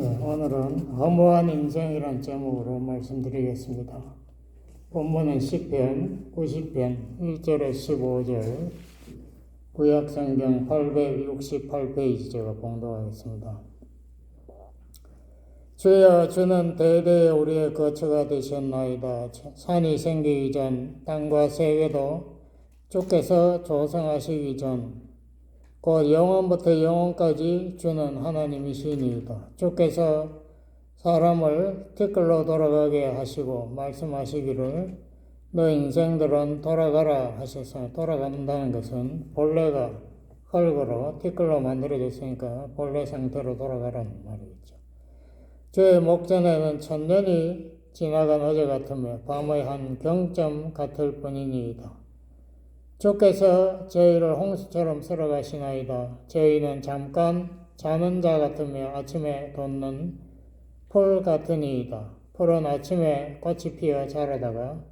오늘은 허무한 인생이란 제목으로 말씀드리겠습니다. 본문은 시편 90편 1절에 15절, 구약성경 868페이지 제가 봉독하겠습니다. 주여, 주는 대대에 우리의 거처가 되셨나이다. 산이 생기기 전 땅과 세계도 주께서 조성하시기 전 곧 영원부터 영원까지 주는 하나님이시니이다. 주께서 사람을 티끌로 돌아가게 하시고 말씀하시기를 너 인생들은 돌아가라 하셔서, 돌아간다는 것은 본래가 흙으로 티끌로 만들어졌으니까 본래 상태로 돌아가라는 말이겠죠. 주의 목전에는 천년이 지나간 어제 같으며 밤의 한 경점 같을 뿐이니이다. 주께서 저희를 홍수처럼 쓸어가시나이다. 저희는 잠깐 자는 자 같으며 아침에 돋는 풀 같으니이다. 풀은 아침에 꽃이 피어 자라다가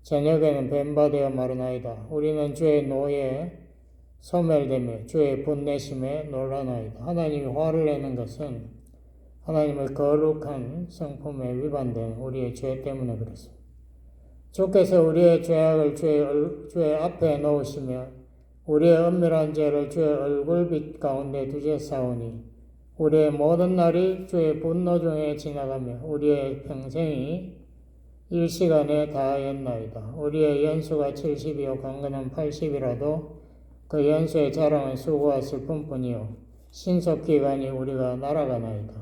저녁에는 뱀바 되어 마르나이다. 우리는 주의 노에 소멸되며 주의 분내심에 놀라나이다. 하나님이 화를 내는 것은 하나님의 거룩한 성품에 위반된 우리의 죄 때문에 그렇습니다. 주께서 우리의 죄악을 주의 앞에 놓으시며 우리의 은밀한 죄를 주의 얼굴빛 가운데 두셨사오니 우리의 모든 날이 주의 분노 중에 지나가며 우리의 평생이 일시간에 다하였나이다. 우리의 연수가 70이요 강건한 80이라도 그 연수의 자랑은 수고와 슬픔뿐이요 신속기간이 우리가 날아가나이다.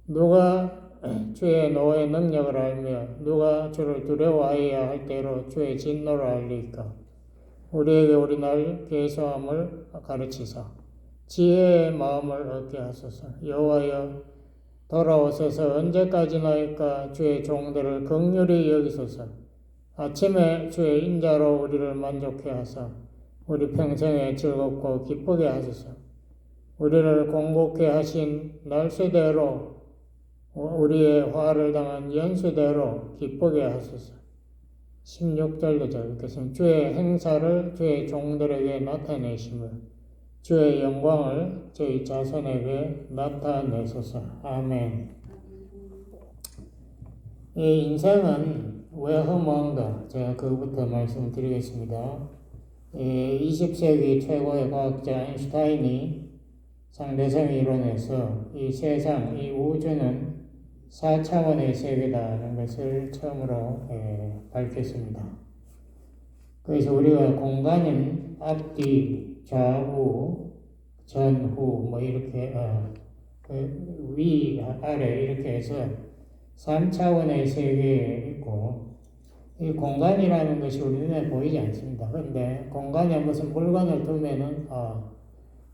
누가 주의 노의 능력을 알며 누가 주를 두려워하여야 할 때로 주의 진노를 알리까? 우리에게 우리날 계수함을 가르치사 지혜의 마음을 얻게 하소서. 여호와여, 돌아오소서. 언제까지나이까? 주의 종들을 긍휼히 여기소서. 아침에 주의 인자로 우리를 만족해 하사 우리 평생에 즐겁고 기쁘게 하소서. 우리를 공곡해 하신 날수대로 우리의 화를 당한 연수대로 기쁘게 하소서. 16절도 적겠습니다. 주의 행사를 주의 종들에게 나타내시며 주의 영광을 저희 자손에게 나타내소서. 아멘. 이 인생은 왜 허무한가? 제가 그것부터 말씀드리겠습니다. 20세기 최고의 과학자 아인슈타인이 상대성 이론에서 이 세상, 이 우주는 4차원의 세계다라는 것을 처음으로 밝혔습니다. 그래서 우리가 공간은 앞뒤, 좌우, 전후, 이렇게 위, 아래 이렇게 해서 3차원의 세계에 있고, 이 공간이라는 것이 우리 눈에 보이지 않습니다. 그런데 공간에 무슨 물건을 두면은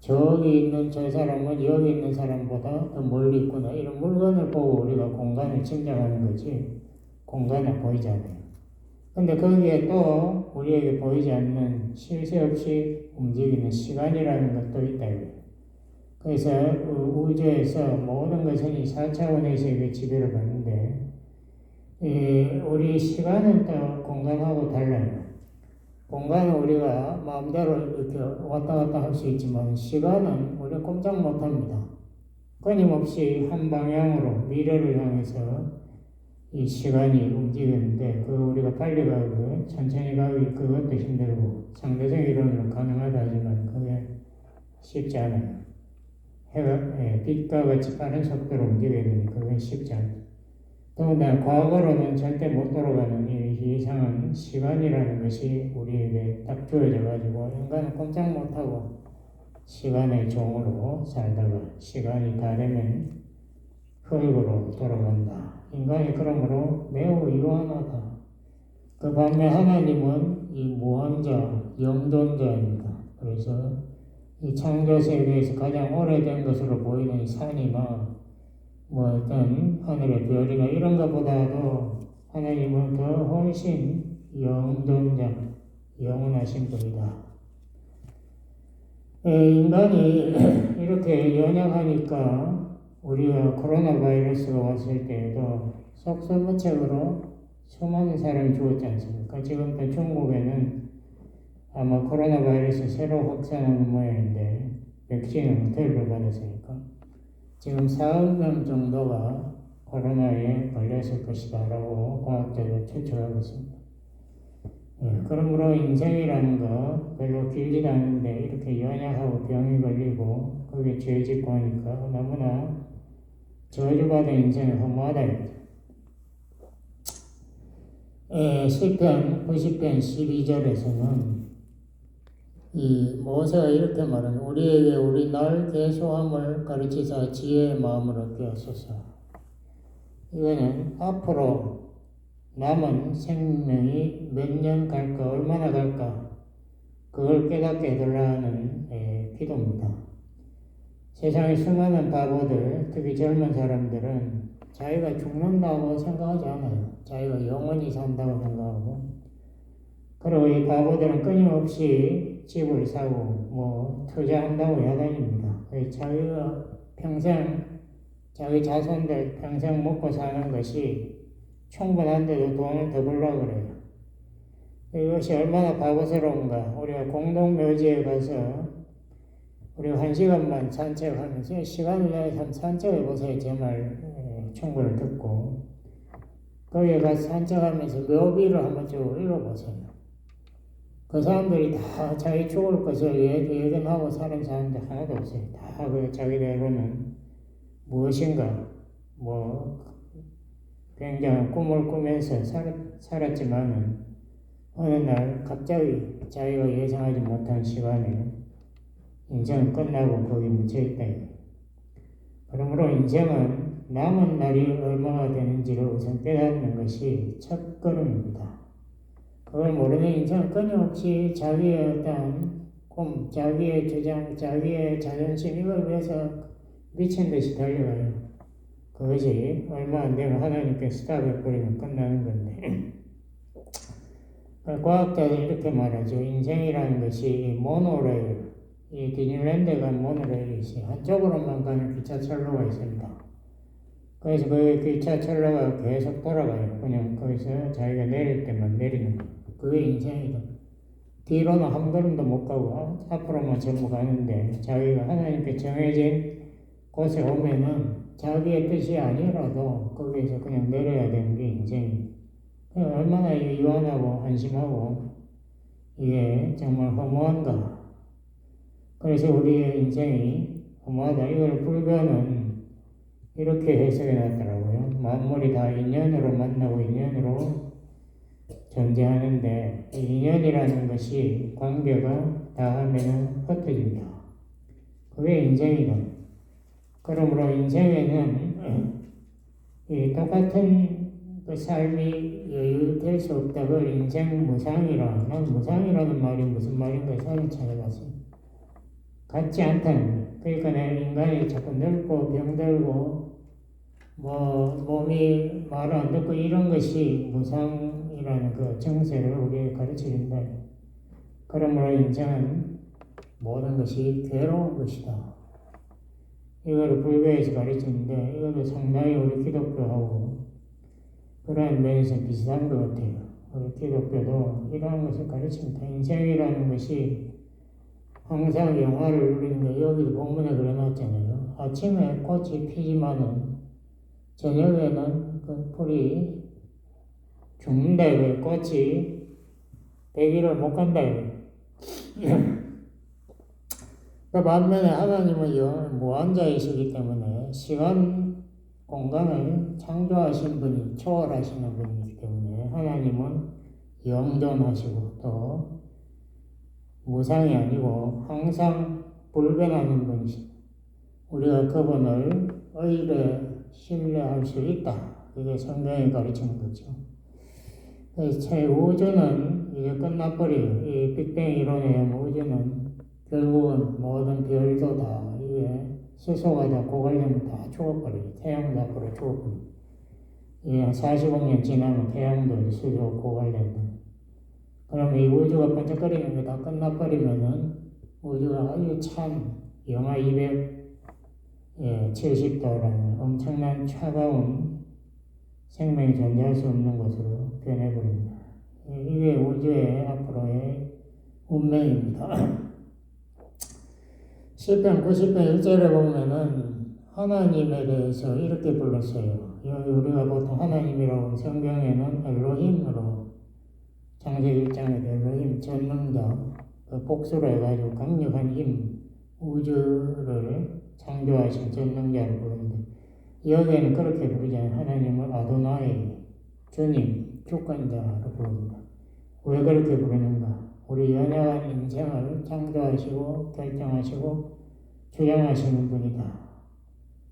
저기 있는 저 사람은 여기 있는 사람보다 더 멀리 있구나. 이런 물건을 보고 우리가 공간을 짐작하는 거지 공간은 보이지 않아요. 근데 거기에 또 우리에게 보이지 않는 쉴 새 없이 움직이는 시간이라는 것도 있다. 그래서 우주에서 모든 것은 이 4차원의 세계 지배를 받는데 우리 시간은 또 공간하고 달라요. 공간은 우리가 마음대로 이렇게 왔다 갔다 할 수 있지만 시간은 우리가 꼼짝 못합니다. 끊임없이 한 방향으로 미래를 향해서 이 시간이 움직이는데 우리가 빨리 가고 천천히 가기 그것도 힘들고 상대성 이론으로 가능하다 하지만 그게 쉽지 않아요. 해가 빛과 같이 빠른 속도로 움직여야 되니 그건 쉽지 않아요. 더군다나 과거로는 절대 못 돌아가는 이 이상한 시간이라는 것이 우리에게 딱 주어져 가지고 인간은 꼼짝 못하고 시간의 종으로 살다가 시간이 다 되면 흙으로 돌아간다. 인간이 그러므로 매우 유한하다. 그 반면 하나님은 이 무한자, 영존자입니다. 그래서 이 창조 세계에서 가장 오래된 것으로 보이는 산이나 어떤 하늘의 별이나 이런 것보다도 하나님은 더 훨씬 영존자, 영원하신 분이다. 인간이 이렇게 연약하니까 우리가 코로나 바이러스가 왔을 때에도 속수무책으로 수많은 사람이 죽었지 않습니까? 지금 또 중국에는 아마 코로나 바이러스 새로 확산하는 모양인데 백신을 텔을 받았으니까 지금 4억 명 정도가 코로나에 걸렸을 것이다 라고 과학자들 추측하고 있습니다. 그러므로 인생이라는 거 별로 길지도 않은데 이렇게 연약하고 병이 걸리고 거기에 죄 짓고 하니까 너무나 저주받은 인생이 허무하다. 시편 90편 12절에서는 이 모세가 이렇게 말합니다. 우리에게 우리 날 계수함을 가르치사 지혜의 마음을 얻게 하소서. 이거는 앞으로 남은 생명이 몇 년 갈까, 얼마나 갈까, 그걸 깨닫게 해달라는 기도입니다. 세상의 수많은 바보들, 특히 젊은 사람들은 자기가 죽는다고 생각하지 않아요. 자기가 영원히 산다고 생각하고, 그리고 이 바보들은 끊임없이 집을 사고 투자한다고 야단입니다. 자기가 평생 자기 자손들 평생 먹고 사는 것이 충분한데도 돈을 더 벌려고 그래요. 이것이 얼마나 바보스러운가. 우리가 공동묘지에 가서 우리가 1시간만 산책하면서 시간을 내서 산책해 보세요. 제 말 충고를 듣고 거기에 가서 산책하면서 묘비를 한번 쭉 읽어보세요. 그 사람들이 다 자기 죽을 것을 예견하고 사는 사람들 하나도 없어요. 다 자기대로는 무엇인가 굉장한 꿈을 꾸면서 살았지만은 어느 날 갑자기 자기가 예상하지 못한 시간에 인생은 끝나고 거기 묻혀있다. 그러므로 인생은 남은 날이 얼마나 되는지를 우선 깨닫는 것이 첫 걸음입니다. 그걸 모르는 인생은 끊임없이 자기의 어떤 꿈, 자기의 주장, 자기의 자존심 이걸 위해서 미친 듯이 달려가요. 그것이 얼마 안 되면 하나님께 스탑해버리면 끝나는 건데 과학자들이 이렇게 말하죠. 인생이라는 것이 모노레일, 이 디즈니랜드가 모노레일이 있어요. 한쪽으로만 가는 기차철로가 있습니다. 그래서 그 기차철로가 계속 돌아가요. 그냥 거기서 자기가 내릴 때만 내리는 거예요. 그게 인생이다. 뒤로는 한 걸음도 못 가고 앞으로만 전부 가는데 자기가 하나님께 정해진 곳에 오면은 자기의 뜻이 아니라도 거기에서 그냥 내려야 되는 게 인생입니다. 얼마나 유한하고 한심하고 이게 정말 허무한가. 그래서 우리의 인생이 허무하다. 이걸 불교는 이렇게 해석해 놨더라고요. 만물이 다 인연으로 만나고 인연으로 존재하는데 이 인연이라는 것이 관계가 닿으면 흩어집니다. 그게 인생이다. 그러므로 인생에는 이 똑같은 그 삶이 여유될 수 없다고 인생 무상이라. 난 무상이라는 말이 무슨 말인가 사진 찾아봤어요. 같지 않다는 거예요. 그러니까 내 인간이 자꾸 늙고 병들고 몸이 말 안 듣고 이런 것이 무상이라는 그 정세를 우리에게 가르쳐준다. 그러므로 인생은 모든 것이 괴로운 것이다. 이거를 불교에서 가르치는데 이것도 상당히 우리 기독교하고 그런 면에서 비슷한 것 같아요. 우리 기독교도 이러한 것을 가르칩니다. 인생이라는 것이 항상 영화를 우리는 여기도 본문에 그려놨잖아요. 아침에 꽃이 피지만은 저녁에는 그 풀이 죽는다 이거예요. 꽃이 100일을 못 간다 이거예요. 그 반면에 하나님은 무한자이시기 때문에 시간, 공간을 창조하신 분이 초월하시는 분이기 때문에 하나님은 영존하시고 또 무상이 아니고 항상 불변하는 분이십니다. 우리가 그분을 의뢰 신뢰할 수 있다. 이게 성경이 가르치는 거죠. 제 우주는 이제 끝나버려요. 이 빅뱅 이론에 의하면 우주는 결국은 모든 별도 다 이게 수소가 다 고갈되면 다 죽어버려요. 태양도 앞으로 죽어버려요. 이게 45억 년 지나면 태양도 수소 고갈된다. 그러면 이 우주가 번쩍거리는 게 다 끝나버리면은 우주가 아주 찬 영하 270도라는 엄청난 차가운 생명이 존재할 수 없는 것으로 변해버립니다. 이게 우주의 앞으로의 운명입니다. 시편 90편 1절에 보면은 하나님에 대해서 이렇게 불렀어요. 여기 우리가 보통 하나님이라고 하면 성경에는 엘로힘으로 창세기 1장에 엘로힘 전능자 그 복수로 해가지고 강력한 힘 우주를 창조하신 전능자를 부르는데 여기에는 그렇게 부르지 않아요. 하나님을 아도나이 주님 주권자로 부릅니다. 왜 그렇게 부르는가? 우리 연약한 인생을 창조하시고 결정하시고 주장하시는 분이다.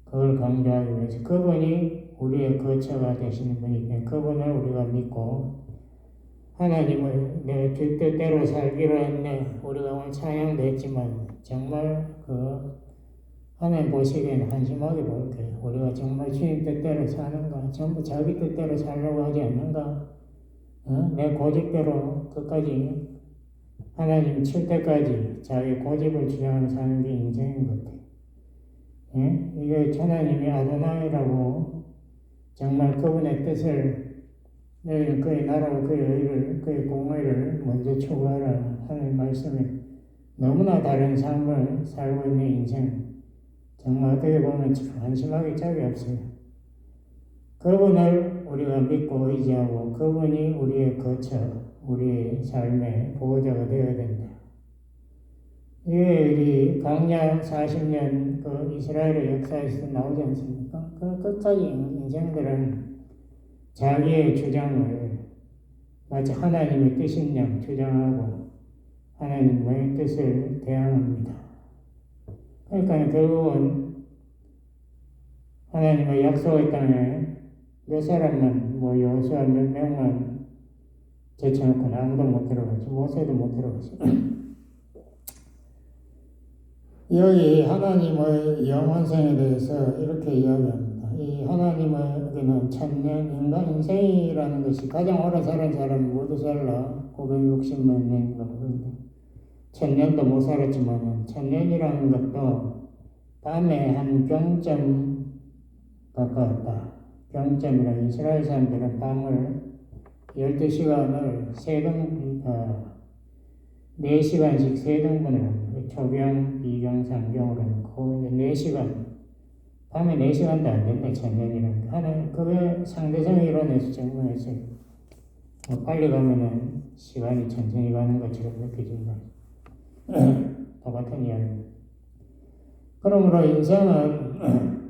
그걸 강조하기 위해서 그분이 우리의 거처가 되시는 분이기 때문에 그분을 우리가 믿고 하나님을 내 뜻대로 살기로 했네. 우리가 오늘 찬양도 했지만 정말 하나님 보시기에는 한심하게 보일 거예요. 우리가 정말 주님 뜻대로 사는가? 전부 자기 뜻대로 살려고 하지 않는가? 내 고집대로 끝까지 하나님 칠 때까지 자기 고집을 주장하며 사는 게 인생인 것 같아요. 이게 하나님이 아도나이라고 정말 그분의 뜻을 너희는 그의 나라와 그의 의를 그의 공의를 먼저 추구하라 하는 말씀에 너무나 다른 삶을 살고 있는 인생 정말 어떻게 보면 한심하게 짝이 없어요. 그분을 우리가 믿고 의지하고 그분이 우리의 거처 우리의 삶의 보호자가 되어야 된다. 이게 우리 광야 40년 그 이스라엘의 역사에서 나오지 않습니까? 그 끝까지 인생들은 자기의 주장을 마치 하나님의 뜻인 양 주장하고 하나님의 뜻을 대항합니다. 그러니까 결국은 하나님의 약속의 땅에 몇 사람만 여호수아 몇 명만 제쳐놓고는 아무도 못 들어가죠. 모세도 못 들어가죠. 여기 하나님의 영원성에 대해서 이렇게 이야기합니다. 이 하나님에게는 천년 인간 인생이라는 것이 가장 오래 사는 사람이 모두 살라 960만 년인가 그런데 천년도 못 살았지만 천년이라는 것도 밤에 한 경점 가까웠다. 경점이라 이스라엘 사람들은 밤을 12시간을 4시간씩 3등분을 합니다. 초경, 이경, 상경으로 놓고 4시간, 밤에 4시간도 안 된다, 천년이라는 게. 하나님, 그게 상대성 이론에서 증명했어요. 빨리 가면은 시간이 천천히 가는 것처럼 느껴진다. 똑같은 이야기입니다. 그러므로 인생은,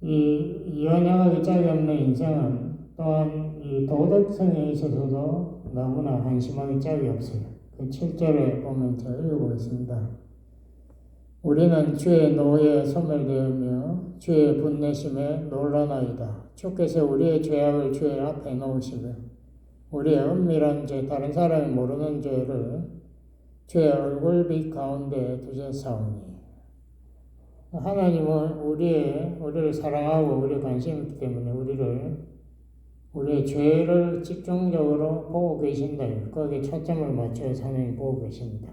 이 연약하게 짝이 없는 인생은 또한 이 도덕성에 있어서도 너무나 한심하게 짝이 없어요. 그 7절에 보면 제가 읽어보겠습니다. 우리는 주의 노에 소멸되으며 주의 분내심에 놀라나이다. 주께서 우리의 죄악을 주의 앞에 놓으시며 우리의 은밀한 죄, 다른 사람이 모르는 죄를 주의 얼굴빛 가운데 두셨사오니 하나님은 우리를 사랑하고 우리에 관심이 있기 때문에 우리의 죄를 집중적으로 보고 계신다. 거기에 초점을 맞춰서 하나님 보고 계십니다.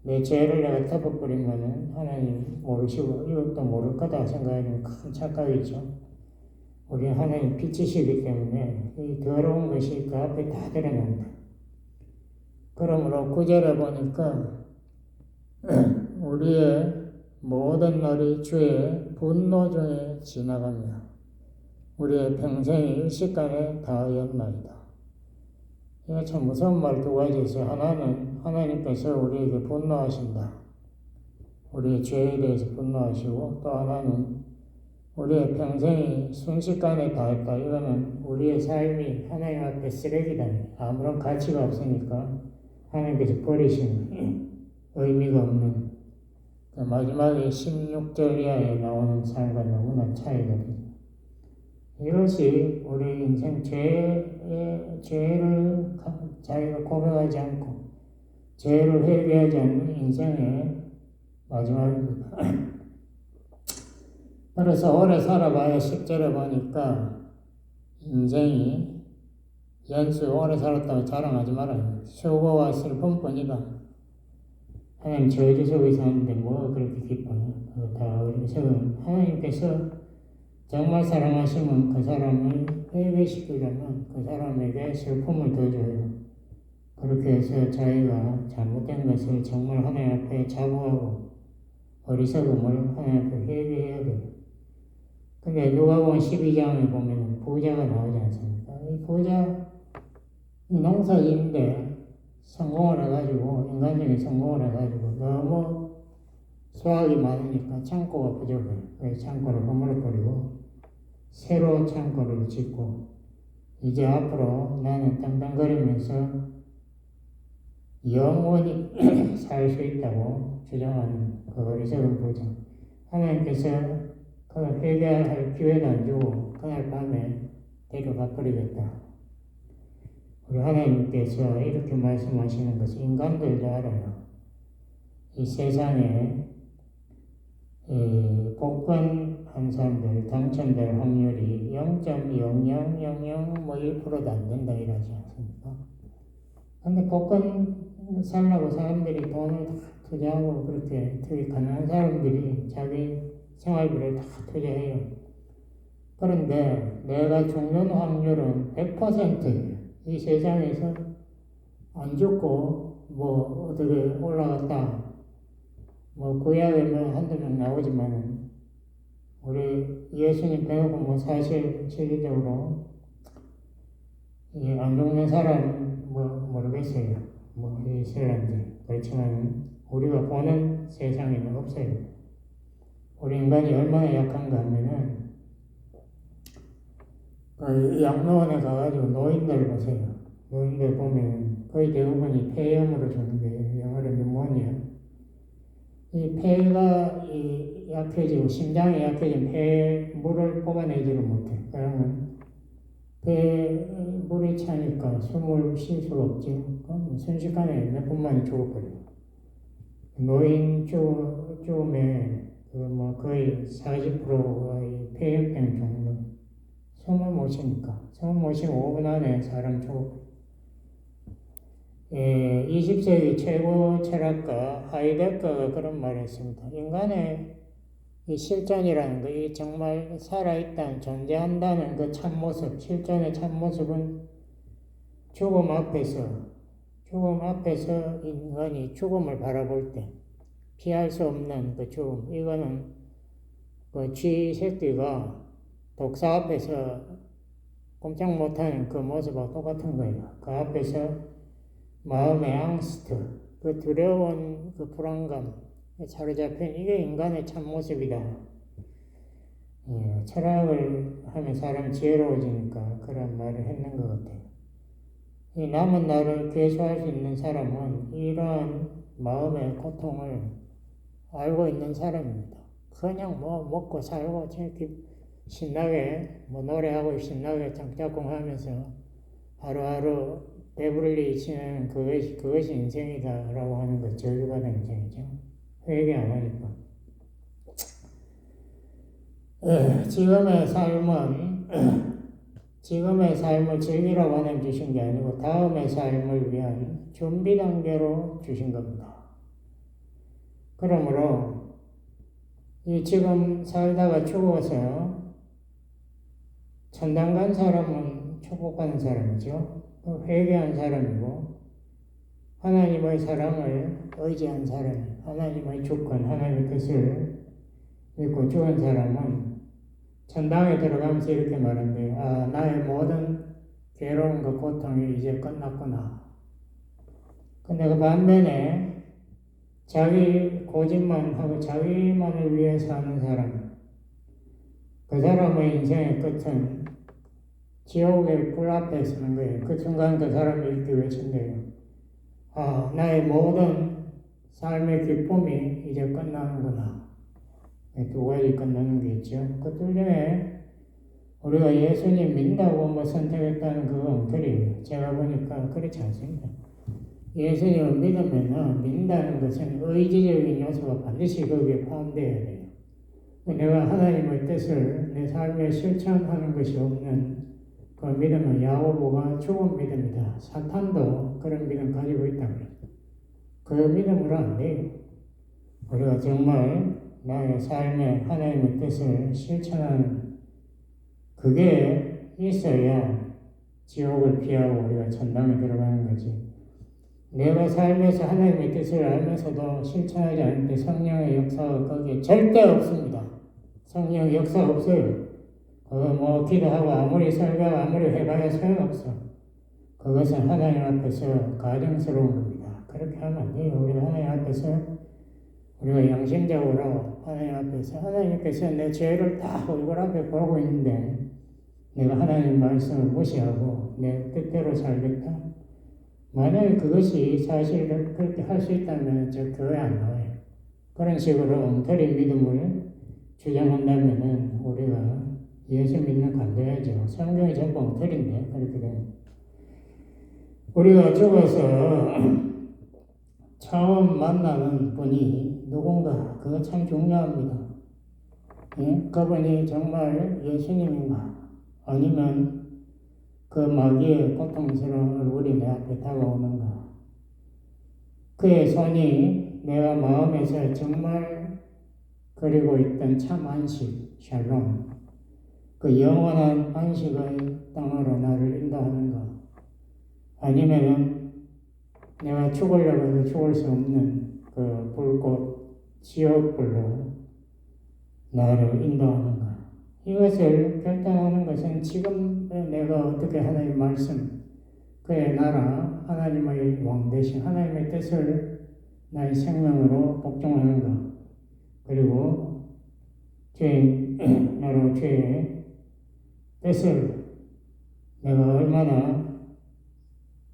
내 죄를 내가 덮어버리면 하나님 모르시고 이것도 모를 거다 생각하는 큰 착각이죠. 우리 하나님 빛이시기 때문에 이 더러운 것이 그 앞에 다 드러난다. 그러므로 9절에 보니까 우리의 모든 날이 주의 분노 중에 지나가며 우리의 평생이 일시간에 다하였나이다. 이게 참 무서운 말 두 가지 있어요. 하나는 하나님께서 우리에게 분노하신다. 우리의 죄에 대해서 분노하시고 또 하나는 우리의 평생이 순식간에 다했다. 이거는 우리의 삶이 하나님 앞에 쓰레기다. 아무런 가치가 없으니까 하나님께서 버리시는 의미가 없는 마지막에 16절 이하에 나오는 삶과 너무나 차이가 됩니다. 이것이 우리 인생 죄를 자기가 고백하지 않고 죄를 회개하지 않는 인생의 마지막입니다. 그래서 오래 살아봐야 10절에 보니까 인생이 연수 오래 살았다고 자랑하지 말아요. 수고와 슬픔뿐이다. 하나님 저주 속에 사는데 뭐 그렇게 기뻐요. 다 어리석은 하나님께서 정말 사랑하시면 그 사람을 회개시키려면 그 사람에게 슬픔을 더 줘요. 그렇게 해서 자기가 잘못된 것을 정말 하나님 앞에 자부하고 어리석음을 하나님 앞에 회개해야 돼요. 근데 누가복음 12장에 보면 부자가 나오지 않습니까? 이 부자 농사짓는데 성공을 해가지고 인간적인 성공을 해가지고 너무 수확이 많으니까 창고가 부족해요. 그래서 창고를 허물어버리고 새로 창고를 짓고 이제 앞으로 나는 땅땅거리면서 영원히 살 수 있다고 주장하는 그 어리석은 부자. 하나님께서 그 회개할 기회도 안 주고 그날 밤에 데려가 버리겠다. 우리 하나님께서 이렇게 말씀하시는 것은 인간들도 알아요. 이 세상에 복권한 사람들 당첨될 확률이 0.0000 1%도 안 된다 이러지 않습니까? 근데 복권 살라고 사람들이 돈을 다 투자하고 그렇게 되게 가난한 사람들이 자기 생활비를 다 투자해요. 그런데 내가 죽는 확률은 100%예요. 이 세상에서 안 죽고 뭐 어떻게 올라갔다 뭐 구약에 뭐 한두 명 나오지만 우리 예수님 빼놓고 뭐 사실 실질적으로 안 죽는 사람 뭐 모르겠어요. 뭐 있을런지 그렇지만 우리가 보는 세상에는 없어요. 우리 인간이 얼마나 약한가 하면은 그 양로원에 가가지고 노인들 보세요. 노인들 보면 거의 대부분이 폐렴으로 죽는데 영어로 뉴모니아. 이 폐가 약해지고 심장이 약해지면 폐 물을 뽑아내지를 못해. 그러면 폐에 물이 차니까 숨을 쉴 수가 없지. 그럼 순식간에 몇 분 만에 죽어버려요. 노인 쪽에 뭐 거의 40%가 폐혈병 종류. 숨을 못 쉬니까. 숨을 못 쉬고 5분 안에 사람 죽어버려요. 20세기 최고 철학가 하이데거가 그런 말을 했습니다. 인간의 이 실존이라는 거, 이 정말 살아있다는, 존재한다는 그 참모습, 실존의 참모습은 죽음 앞에서 인간이 죽음을 바라볼 때 피할 수 없는 그 죽음, 이거는 그 쥐 새끼가 독사 앞에서 꼼짝 못하는 그 모습하고 똑같은 거예요. 그 앞에서 마음의 앙스트, 그 두려운 그 불안감, 사로잡힌 이게 인간의 참모습이다. 철학을 하면 사람이 지혜로워지니까 그런 말을 했는 것 같아요. 이 남은 날을 계수할 수 있는 사람은 이러한 마음의 고통을 알고 있는 사람입니다. 그냥 뭐 먹고 살고 신나게 뭐 노래하고 신나게 장작공 하면서 하루하루 배부르게 지내는 그것이 인생이다라고 하는 것, 저주받은 인생이죠. 회개 안 하니까. 지금의 삶을 즐기라고 하나님 주신 게 아니고 다음의 삶을 위한 준비 단계로 주신 겁니다. 그러므로 이 지금 살다가 죽어서 천당 간 사람은 축복받는 사람이죠. 회개한 사람이고 하나님의 사랑을 의지한 사람, 하나님의 주권, 하나님의 뜻을 믿고 죽은 사람은 천당에 들어가면서 이렇게 말한대요. 아, 나의 모든 괴로움과 고통이 이제 끝났구나. 근데 그 반면에 자기 고집만 하고 자기만을 위해 사는 사람, 그 사람의 인생의 끝은 지옥의 불 앞에 서는 거예요. 그 순간 그 사람이 이렇게 외친대요. 아, 나의 모든 삶의 기쁨이 이제 끝나는구나. 두 가지 끝나는 게 있죠. 그 둘 중에 우리가 예수님 믿는다고 뭐 선택했다는 그거 엉터리예요. 제가 보니까 그렇지 않습니다. 예수님을 믿으면 믿는다는 것은 의지적인 요소가 반드시 거기에 포함되어야 돼요. 내가 하나님의 뜻을 내 삶에 실천하는 것이 없는 그 믿음은 야고보가 죽은 믿음이다. 사탄도 그런 믿음 가지고 있다고 그래요. 그 믿음으로 안 돼요. 우리가 정말 나의 삶에 하나님의 뜻을 실천하는 그게 있어야 지옥을 피하고 우리가 천당에 들어가는 거지. 내가 살면서 하나님의 뜻을 알면서도 실천하지 않을 때 성령의 역사가 거기에 절대 없습니다. 성령의 역사 없어요. 뭐 기도하고 아무리 설교하고 아무리 해봐야 소용없어. 그것은 하나님 앞에서 가증스러운 겁니다. 그렇게 하면 안 돼요. 우리가 하나님 앞에서 우리가 양심적으로 하나님께서 내 죄를 다 얼굴 앞에 보고 있는데 내가 하나님 말씀을 무시하고 내 뜻대로 살겠다. 만약에 그것이 사실 그렇게 할 수 있다면 저 교회 안 나와요. 그런 식으로 엉터리 믿음을 주장한다면은 우리가 예수 믿는 관대하죠. 성경이 전부 엉터리인데 그렇게 되면 우리가 죽어서 처음 만나는 분이 누군가 그거 참 중요합니다. 예? 그분이 정말 예수님인가 아니면 그 마귀의 고통스러운 얼굴이 내 앞에 다가오는가 그의 손이 내가 마음에서 정말 그리고 있던 참 안식 샬롬 그 영원한 안식의 땅으로 나를 인도하는가 아니면은 내가 죽으려고 해도 죽을 수 없는 그 불꽃 지옥불로 나를 인도하는가 이것을 결단하는 것은 지금 내가 어떻게 하나님의 말씀 그의 나라 하나님의 왕 대신 하나님의 뜻을 나의 생명으로 복종하는가 그리고 나로 죄의 뜻을 내가 얼마나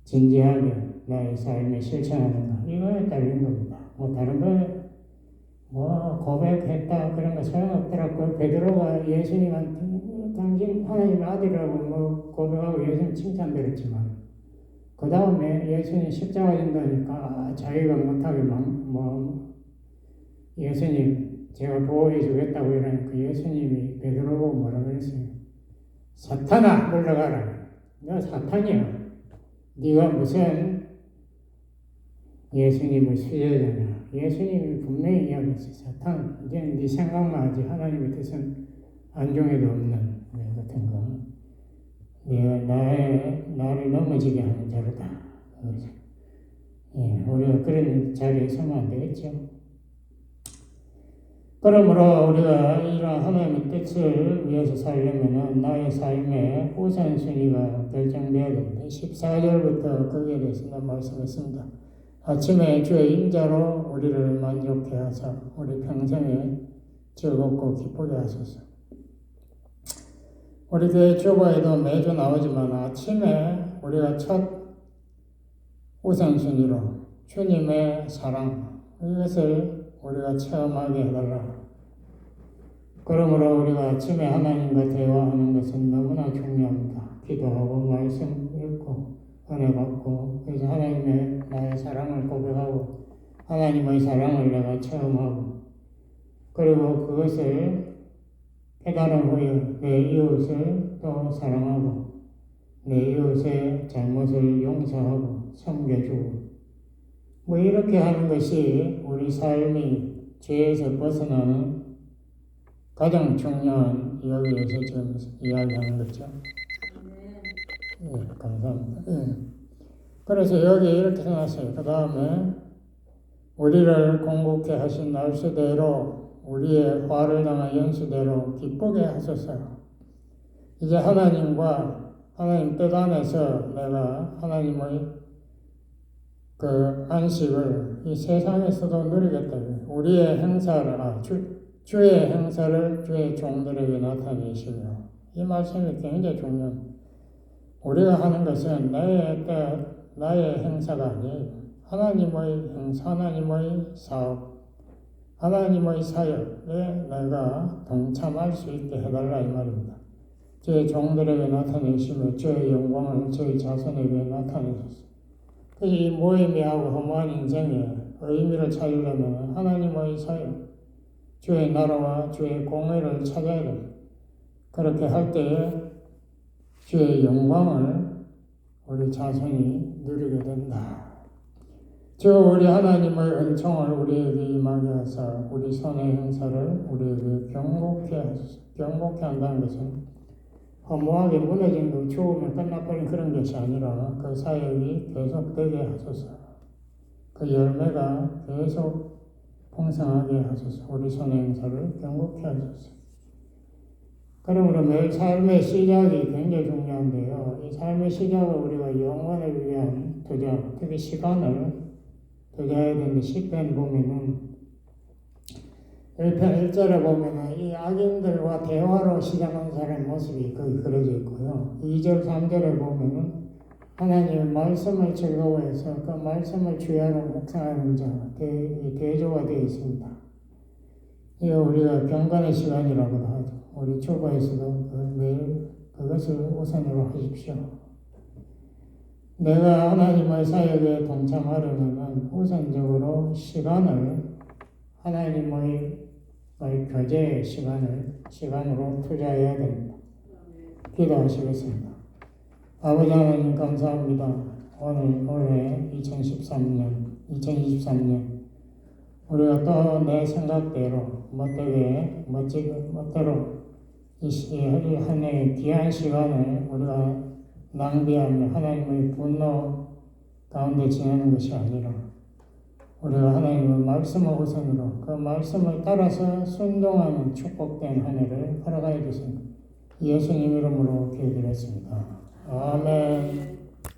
진지하게 나의 삶에 실천하는가 이거에 따른 겁니다. 뭐 다른 거 뭐 고백했다 그런 거 소용없더라고요. 베드로가 예수님한테 당신 하나님의 아들이라고 뭐 고백하고 예수님 칭찬드렸지만 그 다음에 예수님 십자가 진다니까 자기가 못하게 뭐 예수님 제가 보호해 주겠다고 이러니까 예수님이 베드로 보고 뭐라 그랬어요? 사탄아 물러가라. 너 사탄이야. 네가 무슨 예수님의 수제자냐. 예수님이 분명히 이야기했어요. 사탄 이제 네 생각만 하지 하나님의 뜻은 안중에도 없는 같은 거. 네가 나를 넘어지게 하는 자로다. 예, 우리가 그런 자리에 서면 안 되겠죠. 그러므로 우리가 이런 하나님의 뜻을 위해서 살려면 나의 삶의 우선순위가 결정되어야 됩니다. 14절부터 거기에 대해서 말씀했습니다. 아침에 주의 인자로 우리를 만족해 하사 우리 평생에 즐겁고 기쁘게 하소서. 우리 교회 주보에도 매주 나오지만 아침에 우리가 첫 우선순위로 주님의 사랑 이것을 우리가 체험하게 해달라. 그러므로 우리가 아침에 하나님과 대화하는 것은 너무나 중요합니다. 기도하고 말씀 읽고 은혜 받고 그래서 하나님의 나의 사랑을 고백하고 하나님의 사랑을 내가 체험하고 그리고 그것을 깨달은 후에 내 이웃을 또 사랑하고 내 이웃의 잘못을 용서하고 섬겨주고 뭐 이렇게 하는 것이 우리 삶이 죄에서 벗어나는 가장 중요한 여기에서 지금 이야기하는 거죠. 네, 감사합니다. 네. 그래서 여기 이렇게 해놨어요. 그 다음에 우리를 공국케 하신 날수대로 우리의 화를 당한 연수대로 기쁘게 하소서. 이제 하나님과 하나님 뜻 안에서 내가 하나님의 그 안식을 이 세상에서도 누리겠다. 우리의 행사를 주의 행사를 주의 종들에게 나타내시며 이 말씀이 굉장히 중요합니다. 우리가 하는 것은 나의 행사가 아니에요. 하나님의 행사, 하나님의 사업, 하나님의 사역에 내가 동참할 수 있게 해달라 이 말입니다. 주의 종들에게 나타내시며 주의 영광을 저희 자손에게 나타내셨습니다. 이 무의미하고 허무한 인생에 의미를 찾으려면 하나님의 사역, 주의 나라와 주의 공의를 찾아야 됩니다. 그렇게 할 때에 주의 영광을 우리 자손이 누리게 된다. 주 우리 하나님의 은총을 우리에게 임하게 하사 우리 손의 행사를 우리에게 경고케 한다는 것은 허무하게 무너진 거 죽으면 끝나버린 그런 것이 아니라 그 사역이 계속되게 하소서. 그 열매가 계속 풍성하게 하소서. 우리 손의 행사를 경고케 하소서. 그러므로 매일 삶의 시작이 굉장히 중요한데요. 이 삶의 시작을 우리가 영원을 위한 투자, 특히 시간을 투자해야 되는데, 시편 보면은 1편 1절에 보면은 이 악인들과 대화로 시작한 사람의 모습이 거기 그려져 있고요. 2절 3절에 보면은 하나님의 말씀을 즐거워해서 그 말씀을 주야로 묵상하는 자, 대조가 되어 있습니다. 이거 우리가 경건의 시간이라고도 하죠. 우리 주보에서도 매일 그것을 우선으로 하십시오. 내가 하나님의 사역에 동참하려면 우선적으로 시간을 하나님의 교제의 시간으로 투자해야 됩니다. 기도하시겠습니다. 아버지 하나님 감사합니다. 올해 2023년 우리가 또 내 생각대로 멋대로 이 한 해의 귀한 시간을 우리가 낭비하며 하나님의 분노 가운데 지내는 것이 아니라 우리가 하나님의 말씀을 우선으로 그 말씀을 따라서 순종하는 축복된 한 해를 허락하여 주시니 예수님 이름으로 기도드렸습니다. 아멘.